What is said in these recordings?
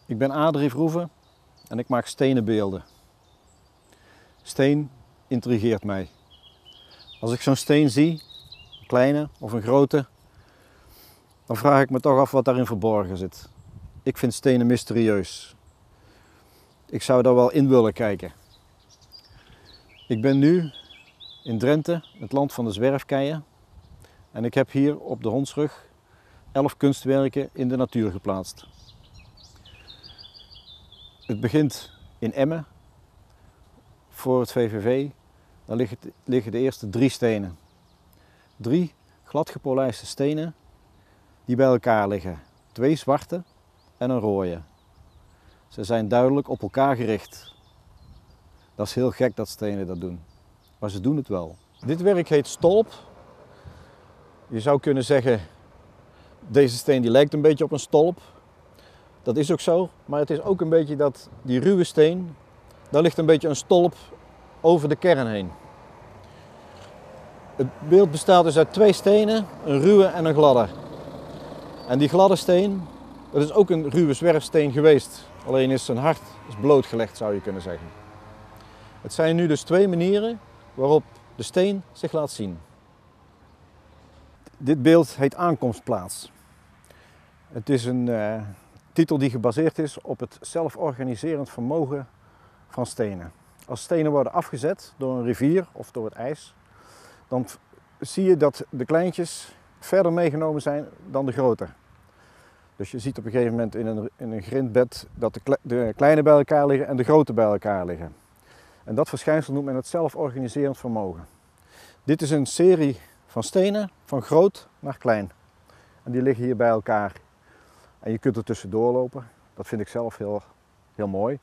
Ik ben Adri Verhoeven en ik maak stenen beelden. Steen intrigeert mij. Als ik zo'n steen zie, een kleine of een grote, dan vraag ik me toch af wat daarin verborgen zit. Ik vind stenen mysterieus. Ik zou daar wel in willen kijken. Ik ben nu in Drenthe, het land van de zwerfkeien. En ik heb hier op de Hondsrug 11 kunstwerken in de natuur geplaatst. Het begint in Emmen, voor het VVV. Daar liggen de eerste 3 stenen. 3 glad gepolijste stenen die bij elkaar liggen. 2 zwarte en een rode. Ze zijn duidelijk op elkaar gericht. Dat is heel gek dat stenen dat doen, maar ze doen het wel. Dit werk heet stolp. Je zou kunnen zeggen, deze steen die lijkt een beetje op een stolp. Dat is ook zo, maar het is ook een beetje dat die ruwe steen, daar ligt een beetje een stolp over de kern heen. Het beeld bestaat dus uit 2 stenen, een ruwe en een gladde. En die gladde steen, dat is ook een ruwe zwerfsteen geweest. Alleen is zijn hart blootgelegd, zou je kunnen zeggen. Het zijn nu dus 2 manieren waarop de steen zich laat zien. Dit beeld heet Aankomstplaats. Het is een titel die gebaseerd is op het zelforganiserend vermogen van stenen. Als stenen worden afgezet door een rivier of door het ijs, dan zie je dat de kleintjes verder meegenomen zijn dan de grote. Dus je ziet op een gegeven moment in een grindbed dat de kleine bij elkaar liggen en de grote bij elkaar liggen. En dat verschijnsel noemt men het zelforganiserend vermogen. Dit is een serie van stenen van groot naar klein. En die liggen hier bij elkaar. En je kunt er tussendoor lopen. Dat vind ik zelf heel mooi.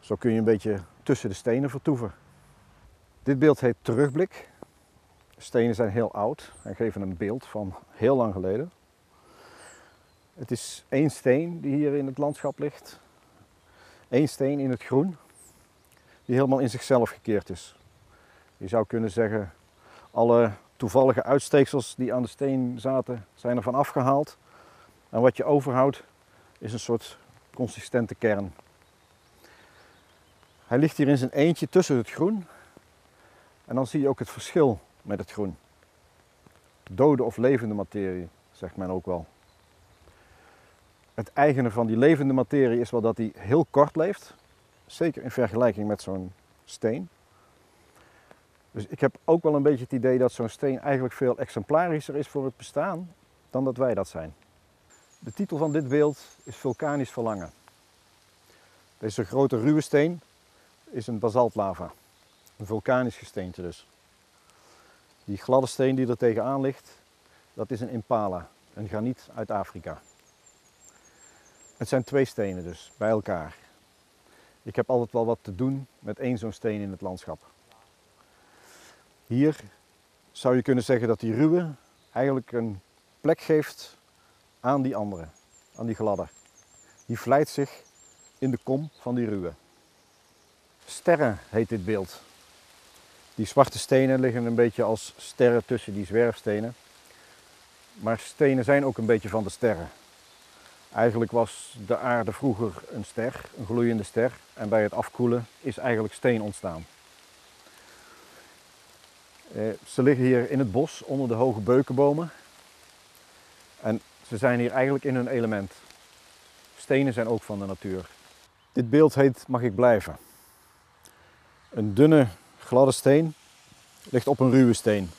Zo kun je een beetje tussen de stenen vertoeven. Dit beeld heet Terugblik. Stenen zijn heel oud en geven een beeld van heel lang geleden. Het is 1 steen die hier in het landschap ligt. 1 steen in het groen, die helemaal in zichzelf gekeerd is. Je zou kunnen zeggen, alle toevallige uitsteeksels die aan de steen zaten, zijn ervan afgehaald. En wat je overhoudt, is een soort consistente kern. Hij ligt hier in zijn eentje tussen het groen. En dan zie je ook het verschil met het groen. Dode of levende materie, zegt men ook wel. Het eigene van die levende materie is wel dat die heel kort leeft. Zeker in vergelijking met zo'n steen. Dus ik heb ook wel een beetje het idee dat zo'n steen eigenlijk veel exemplarischer is voor het bestaan dan dat wij dat zijn. De titel van dit beeld is Vulkanisch verlangen. Deze grote ruwe steen is een basaltlava. Een vulkanisch gesteente dus. Die gladde steen die er tegenaan ligt, dat is een impala, een graniet uit Afrika. Het zijn 2 stenen dus, bij elkaar. Ik heb altijd wel wat te doen met 1 zo'n steen in het landschap. Hier zou je kunnen zeggen dat die ruwe eigenlijk een plek geeft aan die andere, aan die gladde. Die vlijt zich in de kom van die ruwe. Sterren heet dit beeld. Die zwarte stenen liggen een beetje als sterren tussen die zwerfstenen. Maar stenen zijn ook een beetje van de sterren. Eigenlijk was de aarde vroeger een ster, een gloeiende ster. En bij het afkoelen is eigenlijk steen ontstaan. Ze liggen hier in het bos onder de hoge beukenbomen. En ze zijn hier eigenlijk in hun element. Stenen zijn ook van de natuur. Dit beeld heet Mag ik blijven? Een dunne, gladde steen ligt op een ruwe steen.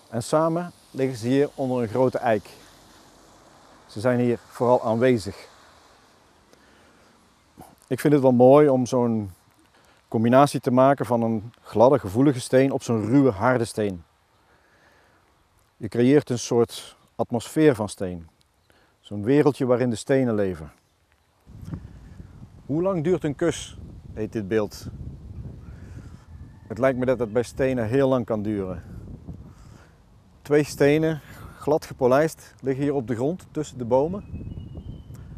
En samen liggen ze hier onder een grote eik. Ze zijn hier vooral aanwezig. Ik vind het wel mooi om zo'n combinatie te maken van een gladde, gevoelige steen op zo'n ruwe, harde steen. Je creëert een soort atmosfeer van steen. Zo'n wereldje waarin de stenen leven. Hoe lang duurt een kus, heet dit beeld. Het lijkt me dat het bij stenen heel lang kan duren. 2 stenen, glad gepolijst, liggen hier op de grond tussen de bomen.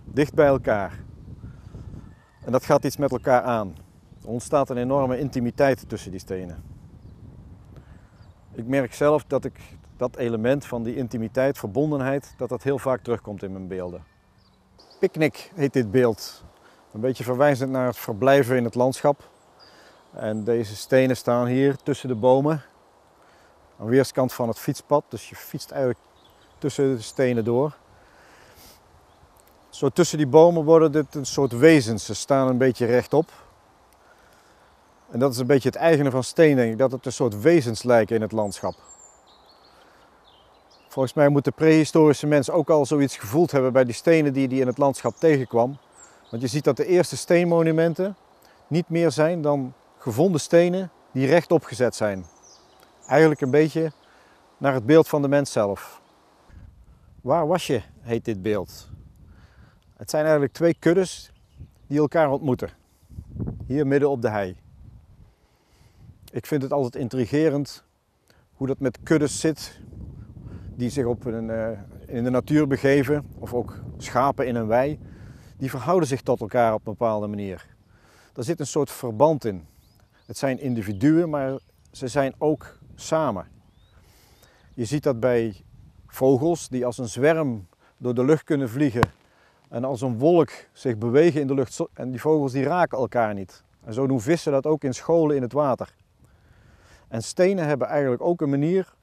Dicht bij elkaar. En dat gaat iets met elkaar aan. Er ontstaat een enorme intimiteit tussen die stenen. Ik merk zelf dat ik dat element van die intimiteit, verbondenheid, dat heel vaak terugkomt in mijn beelden. Picknick heet dit beeld. Een beetje verwijzend naar het verblijven in het landschap. En deze stenen staan hier tussen de bomen. Aan weerskant van het fietspad, dus je fietst eigenlijk tussen de stenen door. Zo tussen die bomen worden dit een soort wezens. Ze staan een beetje rechtop. En dat is een beetje het eigene van steen, denk ik, dat het een soort wezens lijken in het landschap. Volgens mij moet de prehistorische mens ook al zoiets gevoeld hebben bij die stenen die hij in het landschap tegenkwam. Want je ziet dat de eerste steenmonumenten niet meer zijn dan gevonden stenen die rechtop gezet zijn. Eigenlijk een beetje naar het beeld van de mens zelf. Waar was je, heet dit beeld. Het zijn eigenlijk twee kuddes die elkaar ontmoeten. Hier midden op de hei. Ik vind het altijd intrigerend hoe dat met kuddes zit die zich in de natuur begeven, of ook schapen in een wei. Die verhouden zich tot elkaar op een bepaalde manier. Er zit een soort verband in. Het zijn individuen, maar ze zijn ook samen. Je ziet dat bij vogels die als een zwerm door de lucht kunnen vliegen en als een wolk zich bewegen in de lucht. En die vogels die raken elkaar niet. En zo doen vissen dat ook in scholen in het water. En stenen hebben eigenlijk ook een manier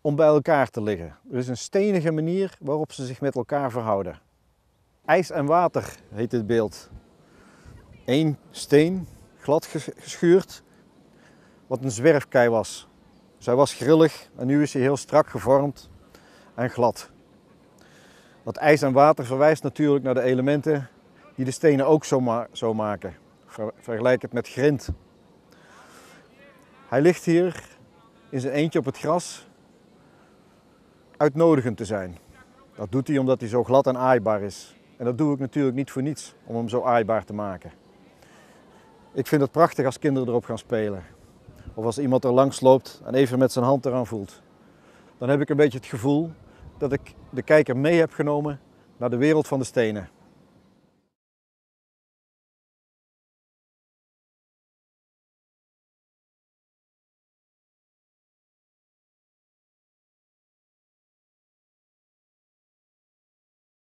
om bij elkaar te liggen. Er is een stenige manier waarop ze zich met elkaar verhouden. IJs en water heet dit beeld. Eén steen, glad geschuurd, wat een zwerfkei was. Zij was grillig en nu is hij heel strak gevormd en glad. Dat ijs en water verwijst natuurlijk naar de elementen die de stenen ook zo maken. Vergelijk het met grind. Hij ligt hier in zijn eentje op het gras, uitnodigend te zijn. Dat doet hij omdat hij zo glad en aaibaar is. En dat doe ik natuurlijk niet voor niets, om hem zo aaibaar te maken. Ik vind het prachtig als kinderen erop gaan spelen. Of als iemand er langs loopt en even met zijn hand eraan voelt. Dan heb ik een beetje het gevoel dat ik de kijker mee heb genomen naar de wereld van de stenen.